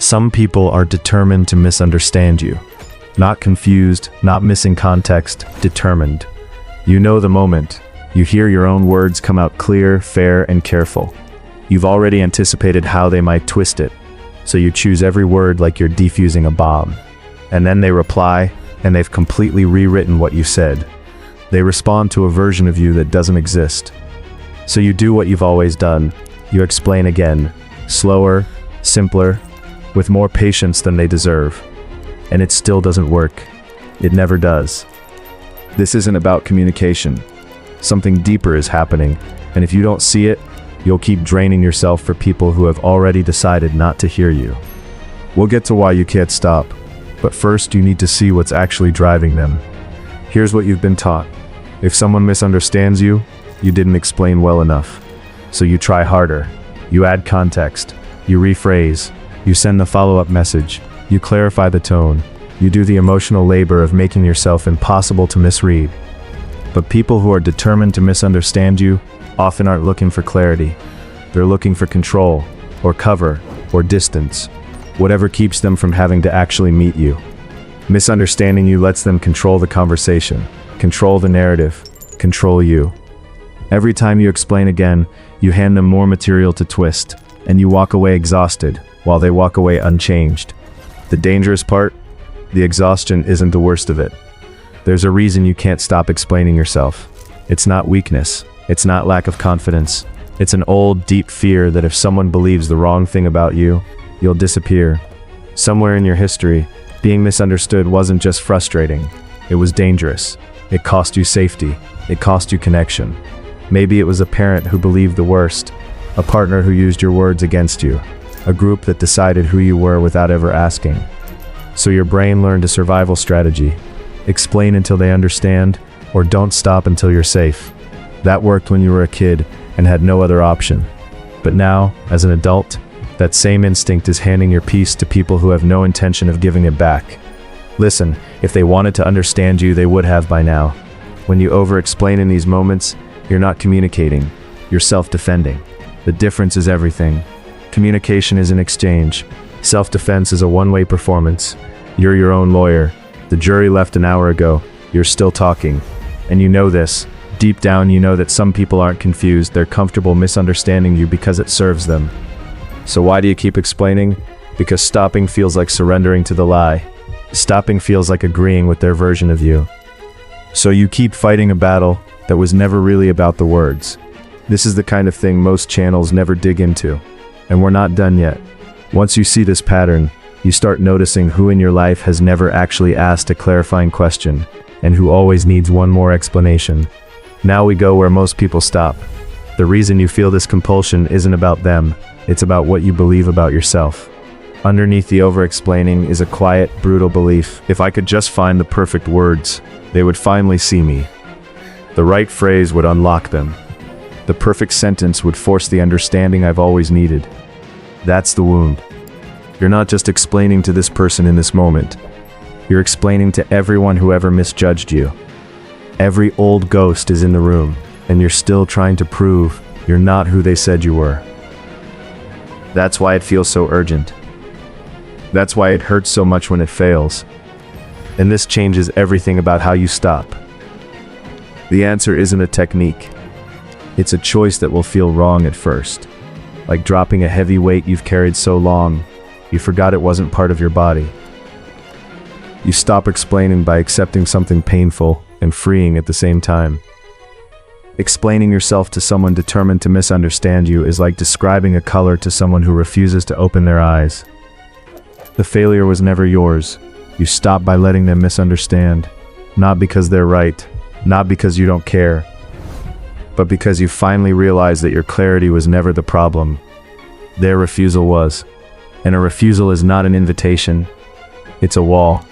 Some people are determined to misunderstand you. Not confused, not missing context, determined. You know the moment. You hear your own words come out clear, fair, and careful. You've already anticipated how they might twist it, so you choose every word like you're defusing a bomb. And then they reply, and they've completely rewritten what you said. They respond to a version of you that doesn't exist. So you do what you've always done. You explain again, slower, simpler, with more patience than they deserve. And it still doesn't work. It never does. This isn't about communication. Something deeper is happening, and if you don't see it, you'll keep draining yourself for people who have already decided not to hear you. We'll get to why you can't stop, but first you need to see what's actually driving them. Here's what you've been taught. If someone misunderstands you, you didn't explain well enough. So you try harder. You add context. You rephrase. You send the follow-up message. You clarify the tone. You do the emotional labor of making yourself impossible to misread. But people who are determined to misunderstand you often aren't looking for clarity. They're looking for control, or cover, or distance. Whatever keeps them from having to actually meet you. Misunderstanding you lets them control the conversation, control the narrative, control you. Every time you explain again, you hand them more material to twist, and you walk away exhausted, while they walk away unchanged. The dangerous part? The exhaustion isn't the worst of it. There's a reason you can't stop explaining yourself. It's not weakness. It's not lack of confidence. It's an old, deep fear that if someone believes the wrong thing about you, you'll disappear. Somewhere in your history, being misunderstood wasn't just frustrating. It was dangerous. It cost you safety. It cost you connection. Maybe it was a parent who believed the worst, a partner who used your words against you, a group that decided who you were without ever asking. So your brain learned a survival strategy. Explain until they understand, or don't stop until you're safe. That worked when you were a kid and had no other option. But now, as an adult, that same instinct is handing your peace to people who have no intention of giving it back. Listen, if they wanted to understand you, they would have by now. When you over-explain in these moments, you're not communicating, you're self-defending. The difference is everything. Communication is an exchange. Self-defense is a one-way performance. You're your own lawyer. The jury left an hour ago. You're still talking. And you know this. Deep down, you know that some people aren't confused. They're comfortable misunderstanding you because it serves them. So why do you keep explaining? Because stopping feels like surrendering to the lie. Stopping feels like agreeing with their version of you. So you keep fighting a battle that was never really about the words. This is the kind of thing most channels never dig into. And we're not done yet. Once you see this pattern, you start noticing who in your life has never actually asked a clarifying question, and who always needs one more explanation. Now we go where most people stop. The reason you feel this compulsion isn't about them, it's about what you believe about yourself. Underneath the over-explaining is a quiet, brutal belief. If I could just find the perfect words, they would finally see me. The right phrase would unlock them. The perfect sentence would force the understanding I've always needed. That's the wound. You're not just explaining to this person in this moment. You're explaining to everyone who ever misjudged you. Every old ghost is in the room, and you're still trying to prove you're not who they said you were. That's why it feels so urgent. That's why it hurts so much when it fails. And this changes everything about how you stop. The answer isn't a technique. It's a choice that will feel wrong at first. Like dropping a heavy weight you've carried so long, you forgot it wasn't part of your body. You stop explaining by accepting something painful and freeing at the same time. Explaining yourself to someone determined to misunderstand you is like describing a color to someone who refuses to open their eyes. The failure was never yours. You stop by letting them misunderstand. Not because they're right, not because you don't care, but because you finally realize that your clarity was never the problem. Their refusal was. And a refusal is not an invitation. It's a wall.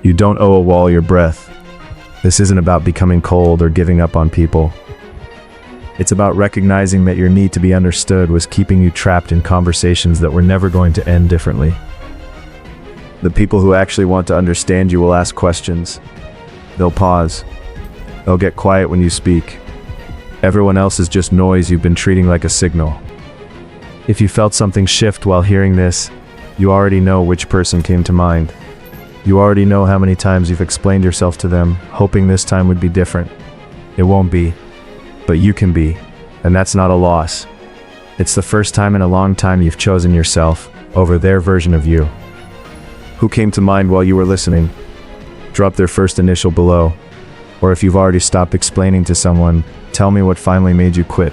You don't owe a wall your breath. This isn't about becoming cold or giving up on people. It's about recognizing that your need to be understood was keeping you trapped in conversations that were never going to end differently. The people who actually want to understand you will ask questions. They'll pause. They'll get quiet when you speak. Everyone else is just noise you've been treating like a signal. If you felt something shift while hearing this, You already know which person came to mind. You already know how many times you've explained yourself to them, hoping this time would be different. It won't be. But you can be. And that's not a loss. It's the first time in a long time you've chosen yourself over their version of you. Who came to mind while you were listening? Drop their first initial below. Or if you've already stopped explaining to someone, tell me what finally made you quit.